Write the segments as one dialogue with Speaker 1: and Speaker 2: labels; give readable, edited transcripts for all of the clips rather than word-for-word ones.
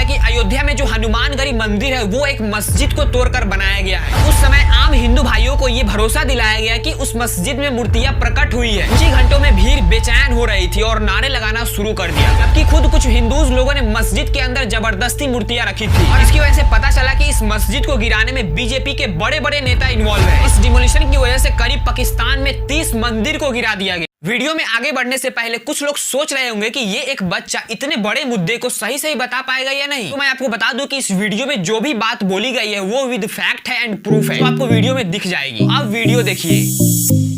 Speaker 1: कि अयोध्या में जो हनुमानगढ़ी मंदिर है वो एक मस्जिद को तोड़कर बनाया गया है। उस समय आम हिंदू भाइयों को ये भरोसा दिलाया गया कि उस मस्जिद में मूर्तियां प्रकट हुई है। कुछ ही घंटों में भीड़ बेचैन हो रही थी और नारे लगाना शुरू कर दिया, जबकि खुद कुछ हिंदूज लोगों ने मस्जिद के अंदर जबरदस्ती मूर्तियां रखी थी। और इसकी वजह से पता चला कि इस मस्जिद को गिराने में बीजेपी के बड़े बड़े नेता इन्वॉल्व है। इस डिमोलिशन की वजह से करीब पाकिस्तान में 30 मंदिर को गिरा दिया गया। वीडियो में आगे बढ़ने से पहले कुछ लोग सोच रहे होंगे कि ये एक बच्चा इतने बड़े मुद्दे को सही सही बता पाएगा या नहीं। तो मैं आपको बता दूं कि इस वीडियो में जो भी बात बोली गई है वो विद फैक्ट है एंड प्रूफ है, तो आपको वीडियो में दिख जाएगी। आप वीडियो देखिए।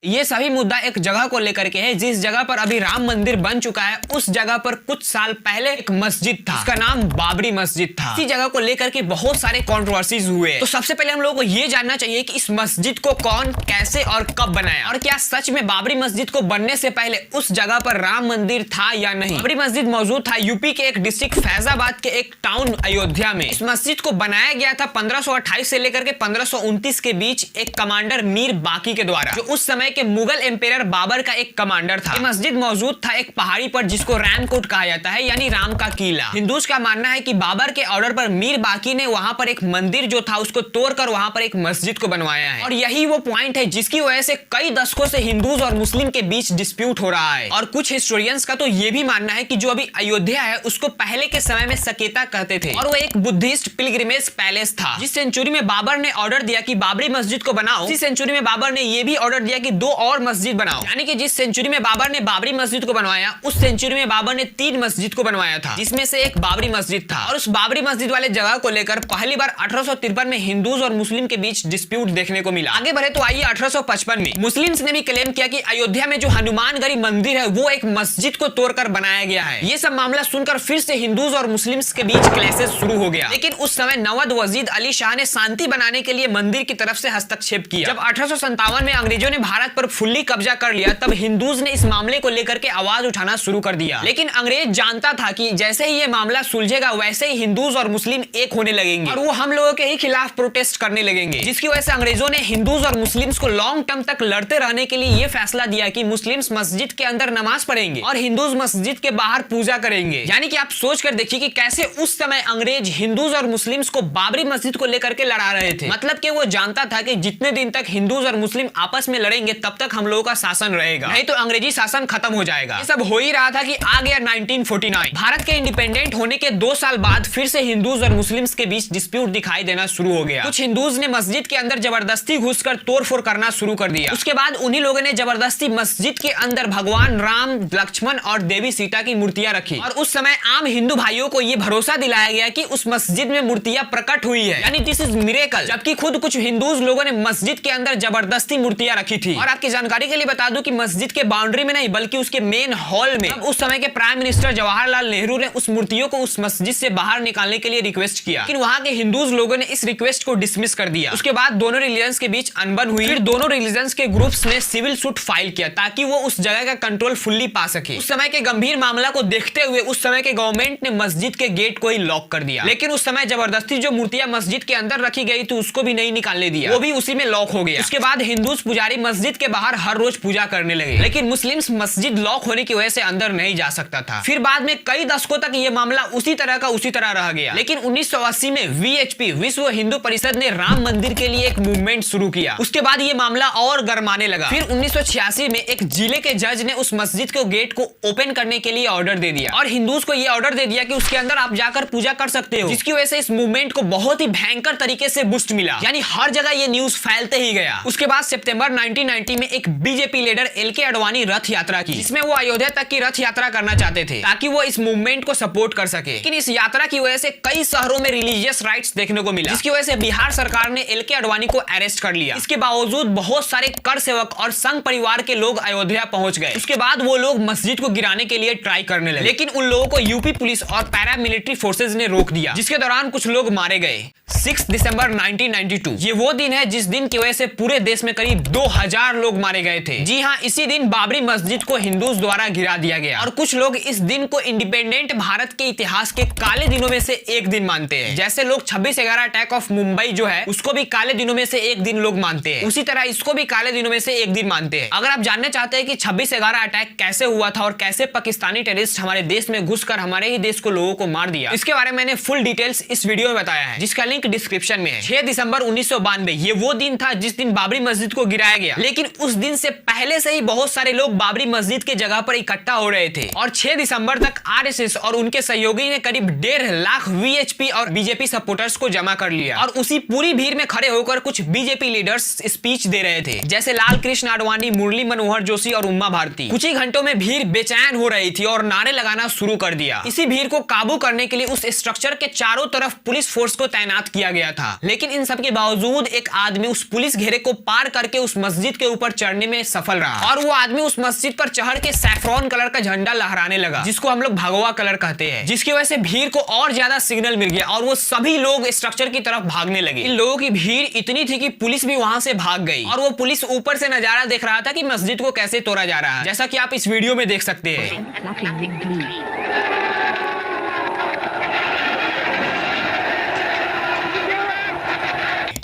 Speaker 1: ये सभी मुद्दा एक जगह को लेकर के है, जिस जगह पर अभी राम मंदिर बन चुका है उस जगह पर कुछ साल पहले एक मस्जिद था, उसका नाम बाबरी मस्जिद था। इसी जगह को लेकर के बहुत सारे कंट्रोवर्सीज हुए। तो सबसे पहले हम लोगों को ये जानना चाहिए कि इस मस्जिद को कौन, कैसे और कब बनाया, और क्या सच में बाबरी मस्जिद को बनने से पहले उस जगह पर राम मंदिर था या नहीं। बाबरी मस्जिद मौजूद था यूपी के एक डिस्ट्रिक्ट फैजाबाद के एक टाउन अयोध्या में। इस मस्जिद को बनाया गया था 1528 से लेकर के 1529 के बीच एक कमांडर मीर बाकी के द्वारा, जो उस समय के मुगल एम्पायर बाबर का एक कमांडर था। ये मस्जिद मौजूद था एक पहाड़ी पर जिसको रामकोट कहा जाता है, यानी राम का किला। हिंदूज का मानना है कि बाबर के ऑर्डर पर मीर बाकी ने वहां पर एक मंदिर जो था उसको तोड़कर वहां पर एक मस्जिद को बनवाया है। और यही वो पॉइंट है जिसकी वजह से कई दशकों से हिंदूज और मुस्लिम के बीच डिस्प्यूट हो रहा है। और कुछ हिस्टोरियंस का तो ये भी मानना है कि जो अभी अयोध्या है उसको पहले के समय में सकेता कहते थे, और वो एक बुद्धिस्ट पिलग्रिमेज पैलेस था। जिस सेंचुरी में बाबर ने ऑर्डर दिया कि बाबरी मस्जिद को बनाओ, उसी सेंचुरी में बाबर ने यह भी ऑर्डर दिया कि 2 और मस्जिद बनाओ। यानी कि जिस सेंचुरी में बाबर ने बाबरी मस्जिद को बनवाया उस सेंचुरी में बाबर ने 3 मस्जिद को बनवाया था, जिसमें से एक बाबरी मस्जिद था। और उस बाबरी मस्जिद वाले जगह को लेकर पहली बार 1853 में हिंदूज और मुस्लिम के बीच डिस्प्यूट देखने को मिला। आगे बढ़े तो आइए 1855 में मुस्लिम्स ने भी क्लेम किया कि अयोध्या में जो हनुमानगढ़ी मंदिर है वो एक मस्जिद को तोड़कर बनाया गया है। ये सब मामला सुनकर फिर से हिंदूज और मुस्लिम्स के बीच क्लैशेस शुरू हो गया। लेकिन उस समय नवाब वजीद अली शाह ने शांति बनाने के लिए मंदिर की तरफ से हस्तक्षेप किया। जब 1857 में अंग्रेजों ने भारत पर फुल्ली कब्जा कर लिया तब हिंदूज ने इस मामले को लेकर के आवाज उठाना शुरू कर दिया। लेकिन अंग्रेज जानता था कि जैसे ही ये मामला सुलझेगा वैसे ही हिंदूज और मुस्लिम एक होने लगेंगे और वो हम लोगों के ही खिलाफ प्रोटेस्ट करने लगेंगे, जिसकी वजह से अंग्रेजों ने हिंदूज और मुस्लिम्स को लॉन्ग टर्म तक लड़ते रहने के लिए ये फैसला दिया कि मुस्लिम्स मस्जिद के अंदर नमाज पढ़ेंगे और हिंदूज मस्जिद के बाहर पूजा करेंगे। यानी कि आप सोच कर देखिए कि कैसे उस समय अंग्रेज हिंदूज और मुस्लिम्स को बाबरी मस्जिद को लेकर के लड़ा रहे थे। मतलब कि वो जानता था कि जितने दिन तक हिंदूज और मुस्लिम आपस में लड़ेंगे तब तक हम लोगों का शासन रहेगा, नहीं तो अंग्रेजी शासन खत्म हो जाएगा। ये सब हो ही रहा था कि आ गया 1949। भारत के इंडिपेंडेंट होने के 2 साल बाद फिर से हिंदूज और मुस्लिम्स के बीच डिस्प्यूट दिखाई देना शुरू हो गया। कुछ हिंदूज ने मस्जिद के अंदर जबरदस्ती घुसकर तोड़फोड़ करना शुरू कर दिया। उसके बाद उन्हीं लोगों ने जबरदस्ती मस्जिद के अंदर भगवान राम, लक्ष्मण और देवी सीता की मूर्तियां रखी। और उस समय आम हिंदू भाइयों को यह भरोसा दिलाया गया कि उस मस्जिद में मूर्तियां प्रकट हुई है, यानी दिस इज मिरेकल। जबकि खुद कुछ हिंदूज लोगों ने मस्जिद के अंदर जबरदस्ती मूर्तियां रखी थी। और आपकी जानकारी के लिए बता दूं कि मस्जिद के बाउंड्री में नहीं बल्कि उसके मेन हॉल में उस समय के प्राइम मिनिस्टर जवाहरलाल नेहरू ने उस मूर्तियों को उस मस्जिद से बाहर निकालने के लिए रिक्वेस्ट किया, लेकिन वहां के हिंदूज लोगों ने इस रिक्वेस्ट को डिसमिस कर दिया। उसके बाद दोनों रिलीजन्स के बीच अनबन हुई। फिर दोनों रिलीजन्स के ग्रुप्स ने सिविल सूट फाइल किया ताकि वो उस जगह का कंट्रोल फुल्ली पा सके। उस समय के गंभीर मामला को देखते हुए उस समय के गवर्नमेंट ने मस्जिद के गेट को ही लॉक कर दिया। लेकिन उस समय जबरदस्ती जो मूर्तियां मस्जिद के अंदर रखी गई थी उसको भी नहीं निकालने दिया, वो भी उसी में लॉक हो गया। उसके बाद हिंदूज पुजारी मस्जिद के बाहर हर रोज पूजा करने लगे, लेकिन मुस्लिम्स मस्जिद लॉक होने की वजह से अंदर नहीं जा सकता था। फिर बाद में कई दशकों तक ये मामला उसी तरह का उसी तरह रह गया। लेकिन 1980 में वीएचपी विश्व हिंदू परिषद ने राम मंदिर के लिए एक मूवमेंट शुरू किया। उसके बाद ये मामला और गरमाने लगा। फिर 1986 में एक जिले के जज ने उस मस्जिद के गेट को ओपन करने के लिए ऑर्डर दे दिया और हिंदूज को ये ऑर्डर दे दिया कि उसके अंदर आप जाकर पूजा कर सकते हो, जिसकी वजह से इस मूवमेंट को बहुत ही भयंकर तरीके से बूस्ट मिला। यानी हर जगह ये न्यूज फैलते ही गया। उसके बाद सितंबर 1990 में एक बीजेपी लीडर एलके आडवाणी रथ यात्रा की, जिसमें वो अयोध्या तक की रथ यात्रा करना चाहते थे ताकि वो इस मूवमेंट को सपोर्ट कर सके। लेकिन इस यात्रा की वजह से कई शहरों में रिलीजियस राइट्स देखने को मिला, जिसकी वजह से बिहार सरकार ने एलके आडवाणी को अरेस्ट कर लिया। इसके बावजूद बहुत सारे कर सेवक और संघ परिवार के लोग अयोध्या पहुंच गए। उसके बाद वो लोग मस्जिद को गिराने के लिए ट्राई करने लगे, लेकिन उन लोगों को यूपी पुलिस और पैरामिलिट्री फोर्सेज ने रोक दिया, जिसके दौरान कुछ लोग मारे गए। 6 दिसंबर 1992 ये वो दिन है जिस दिन की वजह से पूरे देश में करीब 2000 लोग मारे गए थे। जी हाँ, इसी दिन बाबरी मस्जिद को हिंदूज द्वारा गिरा दिया गया और कुछ लोग इस दिन को इंडिपेंडेंट भारत के इतिहास के काले दिनों में से एक दिन मानते हैं। जैसे लोग 26/11 अटैक ऑफ मुंबई जो है उसको भी काले दिनों में से एक दिन लोग मानते हैं, उसी तरह इसको भी काले दिनों में से एक दिन मानते हैं। अगर आप जानना चाहते हैं कि 26/11 अटैक कैसे हुआ था और कैसे पाकिस्तानी टेररिस्ट हमारे देश में घुसकर हमारे ही देश को लोगों को मार दिया, इसके बारे में मैंने फुल डिटेल्स इस वीडियो में बताया है, जिसका लिंक डिस्क्रिप्शन में है। 6 दिसंबर 1992 ये वो दिन था जिस दिन बाबरी मस्जिद को गिराया गया, लेकिन उस दिन से पहले से ही बहुत सारे लोग बाबरी मस्जिद के जगह पर इकट्ठा हो रहे थे और 6 दिसंबर तक आरएसएस और उनके सहयोगी ने करीब 1.5 लाख वीएचपी और बीजेपी सपोर्टर्स को जमा कर लिया और उसी पूरी भीड़ में खड़े होकर कुछ बीजेपी लीडर्स स्पीच दे रहे थे, जैसे लाल कृष्ण आडवाणी, मुरली मनोहर जोशी और उमा भारती। कुछ ही घंटों में भीड़ बेचैन हो रही थी और नारे लगाना शुरू कर दिया। इसी भीड़ को काबू करने के लिए उस स्ट्रक्चर के चारों तरफ पुलिस फोर्स को तैनात किया गया था, लेकिन इन सब के बावजूद एक आदमी उस पुलिस घेरे को पार करके उस मस्जिद के ऊपर चढ़ने में सफल रहा और वो आदमी उस मस्जिद पर चढ़ के सैफ्रॉन कलर का झंडा लहराने लगा, जिसको हम लोग भगवा कलर कहते हैं, जिसकी वजह से भीड़ को और ज्यादा सिग्नल मिल गया और वो सभी लोग स्ट्रक्चर की तरफ भागने लगे। इन लोगों की भीड़ इतनी थी कि पुलिस भी वहां से भाग गई और वो पुलिस ऊपर से नजारा देख रहा था कि मस्जिद को कैसे तोड़ा जा रहा है, जैसा कि आप इस वीडियो में देख सकते हैं।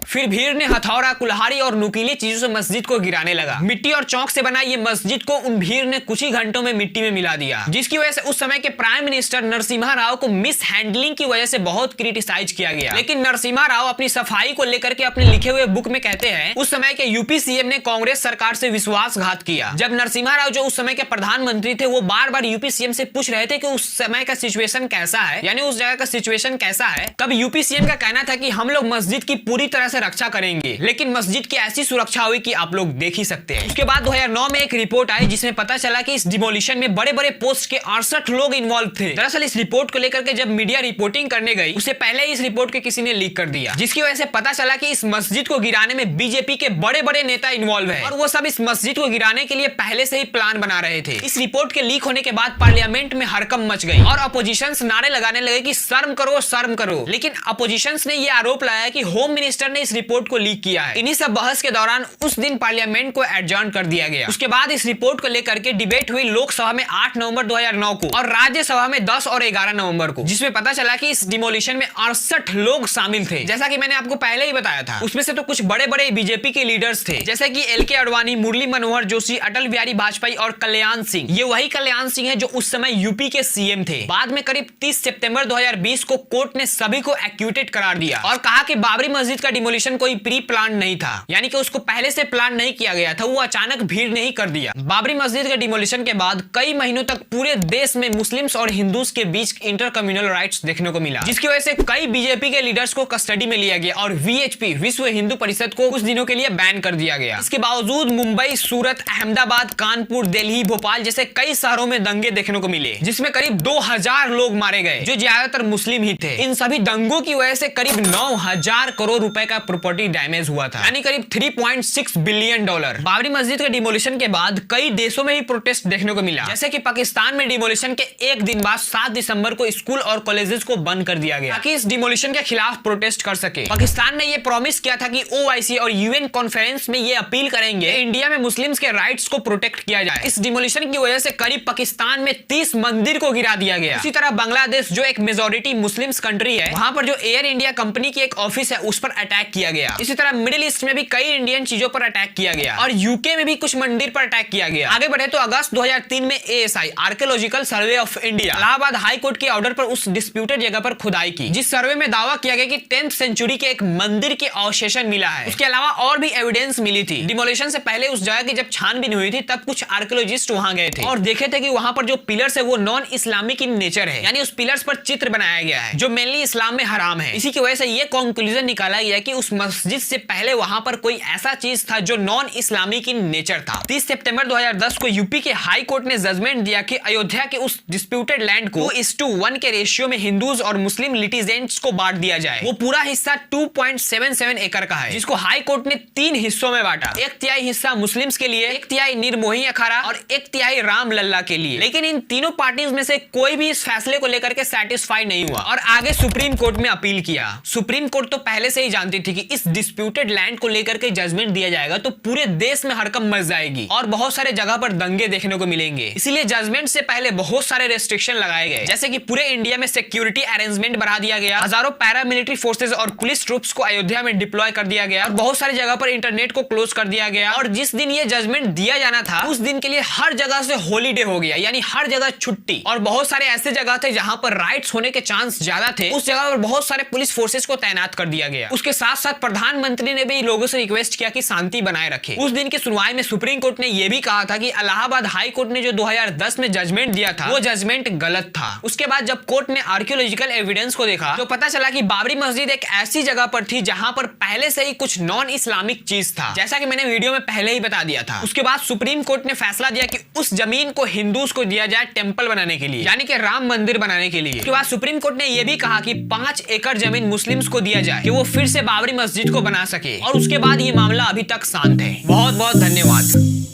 Speaker 1: फिर भीड़ ने हथौड़ा, कुल्हाड़ी और नुकीली चीजों से मस्जिद को गिराने लगा। मिट्टी और चौक से बना ये मस्जिद को उन भीड़ ने कुछ ही घंटों में मिट्टी में मिला दिया, जिसकी वजह से उस समय के प्राइम मिनिस्टर नरसिम्हा राव को मिस हैंडलिंग की वजह से बहुत क्रिटिसाइज किया गया। लेकिन नरसिम्हा राव अपनी सफाई को लेकर के अपने लिखे हुए बुक में कहते हैं, उस समय के यूपी सीएम ने कांग्रेस सरकार से विश्वासघात किया। जब नरसिम्हा राव जो उस समय के प्रधानमंत्री थे वो बार बार यूपी सीएम से पूछ रहे थे कि उस समय का सिचुएशन कैसा है, यानी उस जगह का सिचुएशन कैसा है, तब यूपी सीएम का कहना था कि हम लोग मस्जिद की पूरी तरह से रक्षा करेंगे, लेकिन मस्जिद की ऐसी सुरक्षा हुई कि आप लोग देख ही सकते हैं। उसके बाद 2009 में एक रिपोर्ट आई जिसमें पता चला कि इस डिमोलिशन में बड़े बड़े पोस्ट के 68 लोग इन्वॉल्व थे। दरअसल इस रिपोर्ट को लेकर के जब मीडिया रिपोर्टिंग करने गई उससे पहले इस रिपोर्ट के किसी ने लीक कर दिया, जिसकी वजह से पता चला कि इस मस्जिद को गिराने में बीजेपी के बड़े बड़े नेता इन्वॉल्व है और वो सब इस मस्जिद को गिराने के लिए पहले से ही प्लान बना रहे थे। इस रिपोर्ट के लीक होने के बाद पार्लियामेंट में हड़कंप मच गई और अपोजिशन नारे लगाने लगे कि शर्म करो शर्म करो, लेकिन अपोजिशन ने यह आरोप लगाया कि होम मिनिस्टर ने इस रिपोर्ट को लीक किया है। इन्हीं सब बहस के दौरान उस दिन पार्लियामेंट को एडजर्न कर दिया गया। उसके बाद इस रिपोर्ट को लेकर के डिबेट हुई लोकसभा में 8 नवंबर 2009 को और राज्यसभा में 10 और 11 नवंबर को, जिसमें पता चला कि इस डिमोलिशन में 68 लोग शामिल थे। जैसा कि मैंने आपको पहले ही बताया था, उसमें से तो कुछ बड़े बड़े बीजेपी के लीडर्स थे, जैसे कि एल के आडवाणी, मुरली मनोहर जोशी, अटल बिहारी वाजपेयी और कल्याण सिंह। ये वही कल्याण सिंह है जो उस समय यूपी के सीएम थे। बाद में करीब 30 सितंबर 2020 को कोर्ट ने सभी को एक्यूटेड करार दिया और कहा कि बाबरी मस्जिद का डिमोलिशन कोई प्री प्लान नहीं था, यानी कि उसको पहले से प्लान नहीं किया गया था, वो अचानक भीड़ ने ही कर दिया। बाबरी मस्जिद के डिमोलिशन के बाद कई महीनों तक पूरे देश में मुस्लिम्स और हिंदूज के बीच इंटर कम्युनल राइट्स देखने को मिला, जिसकी वजह से कई बीजेपी के लीडर्स को कस्टडी में लिया गया और वीएचपी विश्व हिंदू परिषद को कुछ दिनों के लिए बैन कर दिया गया। इसके बावजूद मुंबई, सूरत, अहमदाबाद, कानपुर, दिल्ली, भोपाल जैसे कई शहरों में दंगे देखने को मिले, जिसमें करीब 2000 लोग मारे गए जो ज्यादातर मुस्लिम ही थे। इन सभी दंगों की वजह से करीब 9000 करोड़ रुपए का प्रॉपर्टी डैमेज हुआ था, यानी करीब 3.6 बिलियन डॉलर। बाबरी मस्जिद के डिमोलिशन के बाद कई देशों में भी प्रोटेस्ट देखने को मिला, जैसे कि पाकिस्तान में डिमोलिशन के एक दिन बाद 7 दिसंबर को स्कूल और कॉलेजेस को बंद कर दिया गया ताकि इस डिमोलिशन के खिलाफ प्रोटेस्ट कर सके। पाकिस्तान ने यह प्रॉमिस किया था कि ओआईसी और यूएन कॉन्फ्रेंस में ये अपील करेंगे इंडिया में मुस्लिम्स के राइट्स को प्रोटेक्ट किया जाए। इस डिमोलिशन की वजह से करीब पाकिस्तान में 30 मंदिर को गिरा दिया गया। इसी तरह बांग्लादेश जो एक मेजोरिटी मुस्लिम्स कंट्री है, वहां पर जो एयर इंडिया कंपनी की एक ऑफिस है उस पर अटैक किया गया। इसी तरह मिडिल ईस्ट में भी कई इंडियन चीजों पर अटैक किया गया और यूके में भी कुछ मंदिर पर अटैक किया गया। आगे बढ़े तो अगस्त 2003 में ASI archaeological survey of India Allahabad high court के ऑर्डर पर उस डिस्प्यूटेड जगह पर खुदाई की, जिस सर्वे में दावा किया गया कि 10th सेंचुरी के एक मंदिर के अवशेषण मिला है। उसके अलावा और भी एविडेंस मिली थी। डिमोलिशन से पहले उस जगह की जब छानबीन हुई थी तब कुछ आर्कियोलॉजिस्ट वहां गए थे और देखे थे कि वहां पर जो पिलर्स है वो नॉन इस्लामिक इन नेचर है, यानी उस पिलर्स पर चित्र बनाया गया है जो मेनली इस्लाम में हराम है। इसी की वजह से ये कंक्लूजन निकाला गया कि उस उस मस्जिद से पहले वहां पर कोई ऐसा चीज था जो नॉन इस्लामिक इन नेचर था। 30 सितंबर 2010 को यूपी के हाई कोर्ट ने जजमेंट दिया कि अयोध्या के उस डिस्प्यूटेड लैंड को 2:1 के रेशियो में हिंदूज और मुस्लिम लिटिजेंट्स को बांट दिया जाए। वो पूरा हिस्सा 2.77 एकड़ का है, जिसको हाई कोर्ट ने 3 हिस्सों में बांटा। 1/3 हिस्सा मुस्लिम्स के लिए, 1/3 निर्मोही अखाड़ा और 1/3 राम लल्ला के लिए। लेकिन इन तीनों पार्टीज में से कोई भी इस फैसले को लेकर के सेटिस्फाई नहीं हुआ और आगे सुप्रीम कोर्ट में अपील किया। सुप्रीम कोर्ट तो पहले से ही जानती थी कि इस डिस्प्यूटेड लैंड को लेकर के जजमेंट दिया जाएगा तो पूरे देश में हड़कंप मच जाएगी और बहुत सारे जगह पर दंगे देखने को मिलेंगे। इसीलिए जजमेंट से पहले बहुत सारे रेस्ट्रिक्शन लगाए गए, जैसे कि पूरे इंडिया में सिक्योरिटी अरेंजमेंट बढ़ा दिया गया, हजारों पैरामिलिट्री फोर्सेज और पुलिस ट्रूप्स को अयोध्या में डिप्लॉय कर दिया गया और बहुत सारी जगह पर इंटरनेट को क्लोज कर दिया गया। और जिस दिन ये जजमेंट दिया जाना था उस दिन के लिए हर जगह से हॉलीडे हो गया, यानी हर जगह छुट्टी। और बहुत सारे ऐसे जगह थे जहां पर राइट्स होने के चांस ज्यादा थे, उस जगह पर बहुत सारे पुलिस फोर्सेस को तैनात कर दिया गया। उसके साथ साथ प्रधानमंत्री ने भी लोगों से रिक्वेस्ट किया कि शांति बनाए रखे। उस दिन की सुनवाई में सुप्रीम कोर्ट ने यह भी कहा था कि इलाहाबाद हाई कोर्ट ने जो 2010 में जजमेंट दिया था वो जजमेंट गलत था। उसके बाद जब कोर्ट ने आर्कियोलॉजिकल एविडेंस को देखा तो पता चला कि बाबरी मस्जिद एक ऐसी जगह पर थी जहां पर पहले से ही कुछ नॉन इस्लामिक चीज था, जैसा कि मैंने वीडियो में पहले ही बता दिया था। उसके बाद सुप्रीम कोर्ट ने फैसला दिया कि उस जमीन को हिंदूज को दिया जाए टेंपल बनाने के लिए, यानी कि राम मंदिर बनाने के लिए। उसके बाद सुप्रीम कोर्ट ने यह भी कहा कि 5 एकड़ जमीन मुस्लिम्स को दिया जाए कि वो फिर से बाबरी मस्जिद को बना सके। और उसके बाद ये मामला अभी तक शांत है। बहुत बहुत धन्यवाद।